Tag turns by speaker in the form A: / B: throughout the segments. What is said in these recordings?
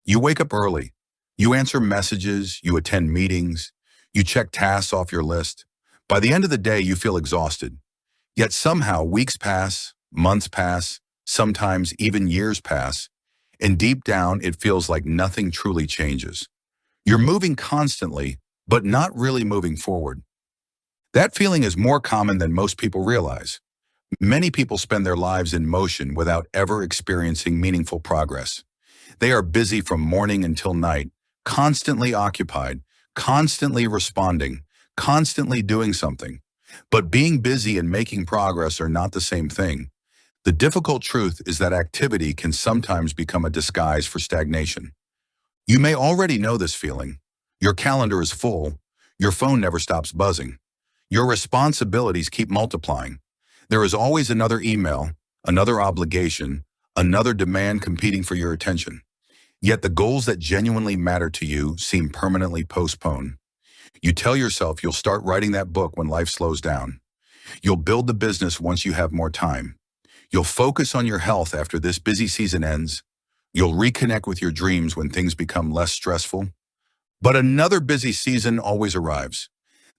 A: You wake up early. You answer messages, you attend meetings, you check tasks off your list. By the end of the day, you feel exhausted. Yet somehow weeks pass, months pass, sometimes even years pass, and deep down it feels like nothing truly changes. You're moving constantly, but not really moving forward. That feeling is more common than most people realize. Many people spend their lives in motion without ever experiencing meaningful progress. They are busy from morning until night, constantly occupied, constantly responding, constantly doing something. But being busy and making progress are not the same thing. The difficult truth is that activity can sometimes become a disguise for stagnation. You may already know this feeling. Your calendar is full. Your phone never stops buzzing. Your responsibilities keep multiplying. There is always another email, another obligation, another demand competing for your attention. Yet the goals that genuinely matter to you seem permanently postponed. You tell yourself you'll start writing that book when life slows down. You'll build the business once you have more time. You'll focus on your health after this busy season ends. You'll reconnect with your dreams when things become less stressful. But another busy season always arrives.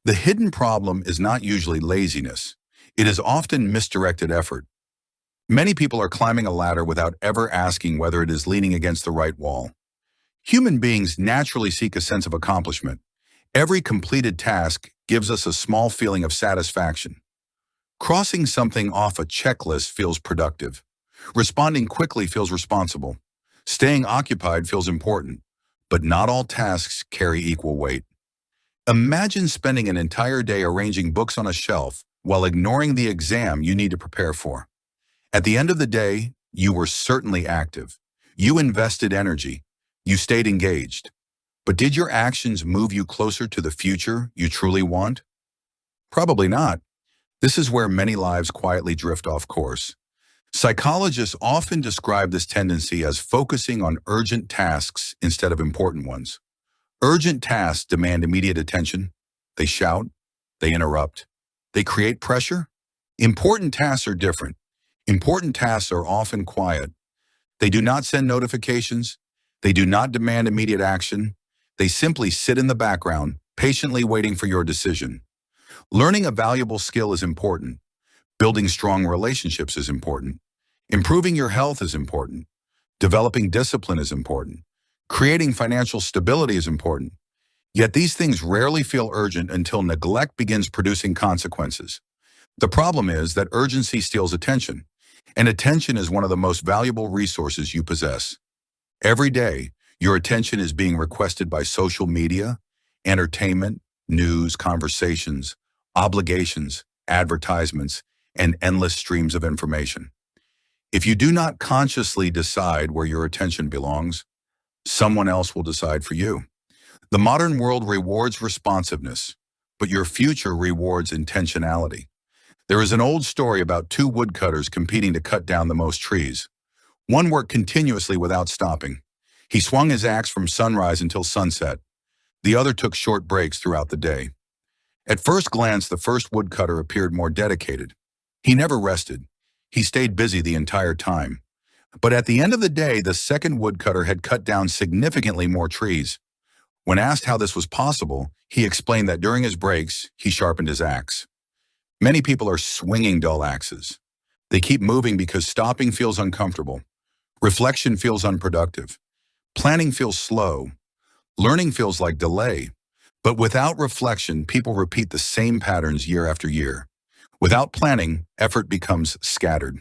A: The hidden problem is not usually laziness. It is often misdirected effort. Many people are climbing a ladder without ever asking whether it is leaning against the right wall. Human beings naturally seek a sense of accomplishment. Every completed task gives us a small feeling of satisfaction. Crossing something off a checklist feels productive. Responding quickly feels responsible. Staying occupied feels important. But not all tasks carry equal weight. Imagine spending an entire day arranging books on a shelf while ignoring the exam you need to prepare for. At the end of the day, you were certainly active. You invested energy. You stayed engaged. But did your actions move you closer to the future you truly want? Probably not. This is where many lives quietly drift off course. Psychologists often describe this tendency as focusing on urgent tasks instead of important ones. Urgent tasks demand immediate attention. They shout. They interrupt. They create pressure. Important tasks are different. Important tasks are often quiet. They do not send notifications. They do not demand immediate action. They simply sit in the background, patiently waiting for your decision. Learning a valuable skill is important. Building strong relationships is important. Improving your health is important. Developing discipline is important. Creating financial stability is important. Yet these things rarely feel urgent until neglect begins producing consequences. The problem is that urgency steals attention, and attention is one of the most valuable resources you possess. Every day, your attention is being requested by social media, entertainment, news, conversations, obligations, advertisements, and endless streams of information. If you do not consciously decide where your attention belongs, someone else will decide for you. The modern world rewards responsiveness, but your future rewards intentionality. There is an old story about two woodcutters competing to cut down the most trees. One worked continuously without stopping. He swung his axe from sunrise until sunset. The other took short breaks throughout the day. At first glance, the first woodcutter appeared more dedicated. He never rested. He stayed busy the entire time. But at the end of the day, the second woodcutter had cut down significantly more trees. When asked how this was possible, he explained that during his breaks, he sharpened his axe. Many people are swinging dull axes. They keep moving because stopping feels uncomfortable. Reflection feels unproductive. Planning feels slow. Learning feels like delay. But without reflection, people repeat the same patterns year after year. Without planning, effort becomes scattered.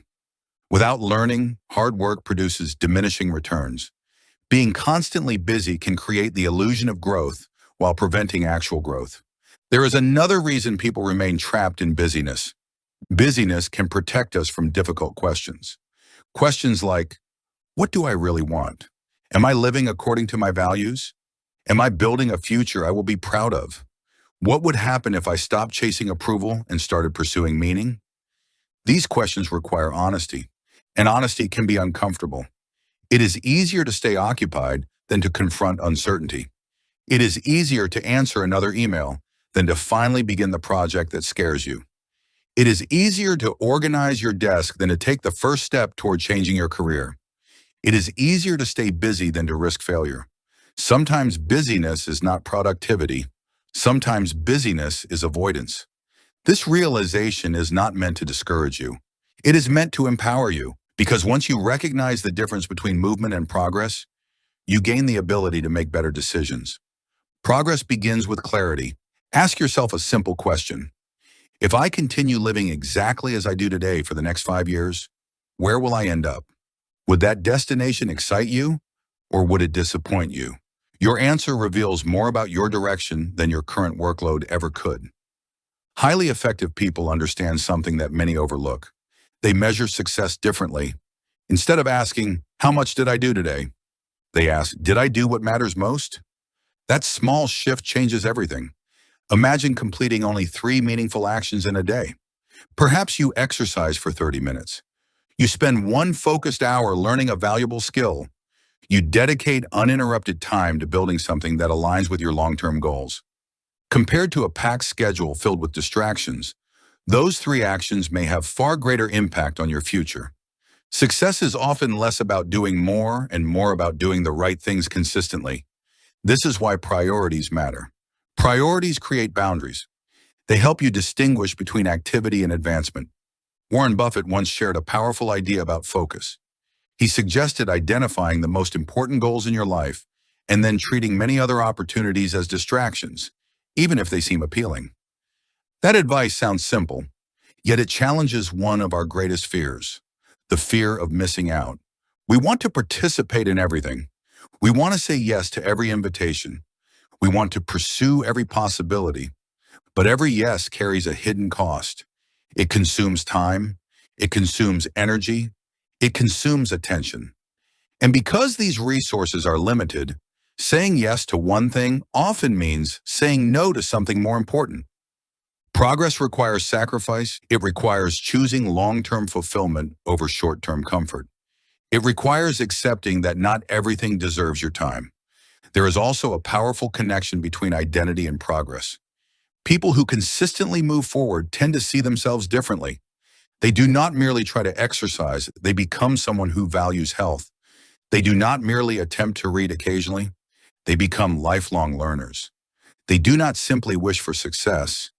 A: Without learning, hard work produces diminishing returns. Being constantly busy can create the illusion of growth while preventing actual growth. There is another reason people remain trapped in busyness. Busyness can protect us from difficult questions. Questions like, what do I really want? Am I living according to my values? Am I building a future I will be proud of? What would happen if I stopped chasing approval and started pursuing meaning? These questions require honesty, and honesty can be uncomfortable. It is easier to stay occupied than to confront uncertainty. It is easier to answer another email than to finally begin the project that scares you. It is easier to organize your desk than to take the first step toward changing your career. It is easier to stay busy than to risk failure. Sometimes busyness is not productivity. Sometimes busyness is avoidance. This realization is not meant to discourage you. It is meant to empower you, because once you recognize the difference between movement and progress, you gain the ability to make better decisions. Progress begins with clarity. Ask yourself a simple question. If I continue living exactly as I do today for the next 5 years, where will I end up? Would that destination excite you, or would it disappoint you? Your answer reveals more about your direction than your current workload ever could. Highly effective people understand something that many overlook. They measure success differently. Instead of asking, "How much did I do today?" they ask, "Did I do what matters most?" That small shift changes everything. Imagine completing only 3 meaningful actions in a day. Perhaps you exercise for 30 minutes. You spend one focused hour learning a valuable skill. You dedicate uninterrupted time to building something that aligns with your long-term goals. Compared to a packed schedule filled with distractions, those 3 actions may have far greater impact on your future. Success is often less about doing more and more about doing the right things consistently. This is why priorities matter. Priorities create boundaries. They help you distinguish between activity and advancement. Warren Buffett once shared a powerful idea about focus. He suggested identifying the most important goals in your life and then treating many other opportunities as distractions, even if they seem appealing. That advice sounds simple, yet it challenges one of our greatest fears, the fear of missing out. We want to participate in everything. We want to say yes to every invitation. We want to pursue every possibility. But every yes carries a hidden cost. It consumes time. It consumes energy. It consumes attention. And because these resources are limited, saying yes to one thing often means saying no to something more important. Progress requires sacrifice. It requires choosing long-term fulfillment over short-term comfort. It requires accepting that not everything deserves your time. There is also a powerful connection between identity and progress. People who consistently move forward tend to see themselves differently. They do not merely try to exercise, they become someone who values health. They do not merely attempt to read occasionally, they become lifelong learners. They do not simply wish for success.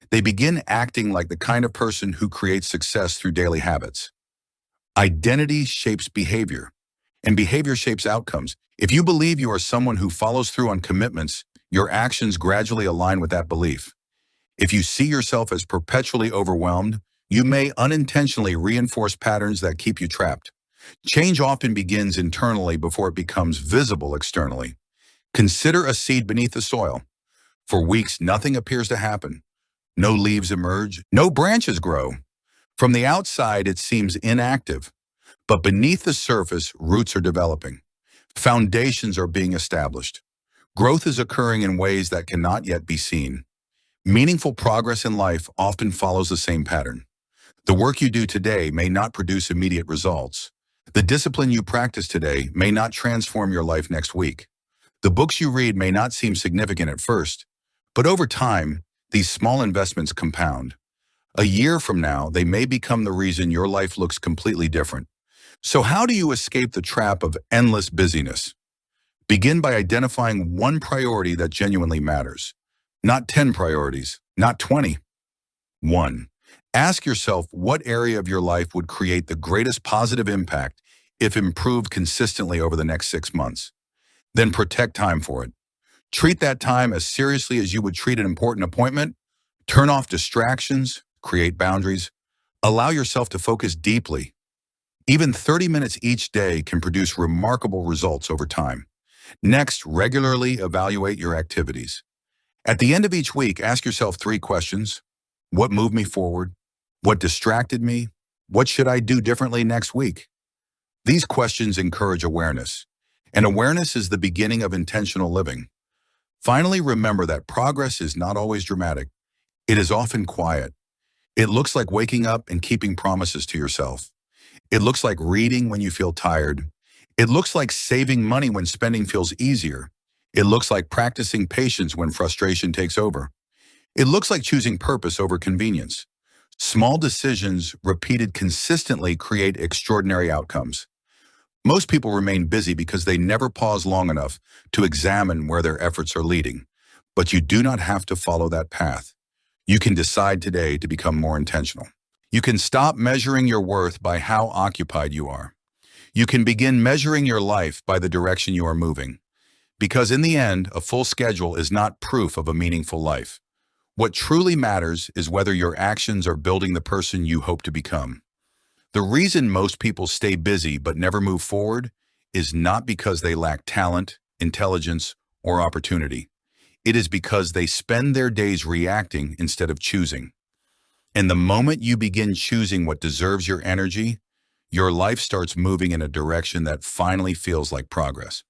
A: They begin acting like the kind of person who creates success through daily habits. Identity shapes behavior, and behavior shapes outcomes. If you believe you are someone who follows through on commitments, your actions gradually align with that belief. If you see yourself as perpetually overwhelmed, you may unintentionally reinforce patterns that keep you trapped. Change often begins internally before it becomes visible externally. Consider a seed beneath the soil. For weeks, nothing appears to happen. No leaves emerge, no branches grow. From the outside, it seems inactive, but beneath the surface, roots are developing. Foundations are being established. Growth is occurring in ways that cannot yet be seen. Meaningful progress in life often follows the same pattern. The work you do today may not produce immediate results. The discipline you practice today may not transform your life next week. The books you read may not seem significant at first, but over time, these small investments compound. A year from now, they may become the reason your life looks completely different. So how do you escape the trap of endless busyness? Begin by identifying one priority that genuinely matters. Not 10 priorities, not 20. 1. Ask yourself what area of your life would create the greatest positive impact if improved consistently over the next 6 months. Then protect time for it. Treat that time as seriously as you would treat an important appointment. Turn off distractions, create boundaries. Allow yourself to focus deeply. Even 30 minutes each day can produce remarkable results over time. Next, regularly evaluate your activities. At the end of each week, ask yourself 3 questions. What moved me forward? What distracted me? What should I do differently next week? These questions encourage awareness, and awareness is the beginning of intentional living. Finally, remember that progress is not always dramatic. It is often quiet. It looks like waking up and keeping promises to yourself. It looks like reading when you feel tired. It looks like saving money when spending feels easier. It looks like practicing patience when frustration takes over. It looks like choosing purpose over convenience. Small decisions repeated consistently create extraordinary outcomes. Most people remain busy because they never pause long enough to examine where their efforts are leading. But you do not have to follow that path. You can decide today to become more intentional. You can stop measuring your worth by how occupied you are. You can begin measuring your life by the direction you are moving. Because in the end, a full schedule is not proof of a meaningful life. What truly matters is whether your actions are building the person you hope to become. The reason most people stay busy but never move forward is not because they lack talent, intelligence, or opportunity. It is because they spend their days reacting instead of choosing. And the moment you begin choosing what deserves your energy, your life starts moving in a direction that finally feels like progress.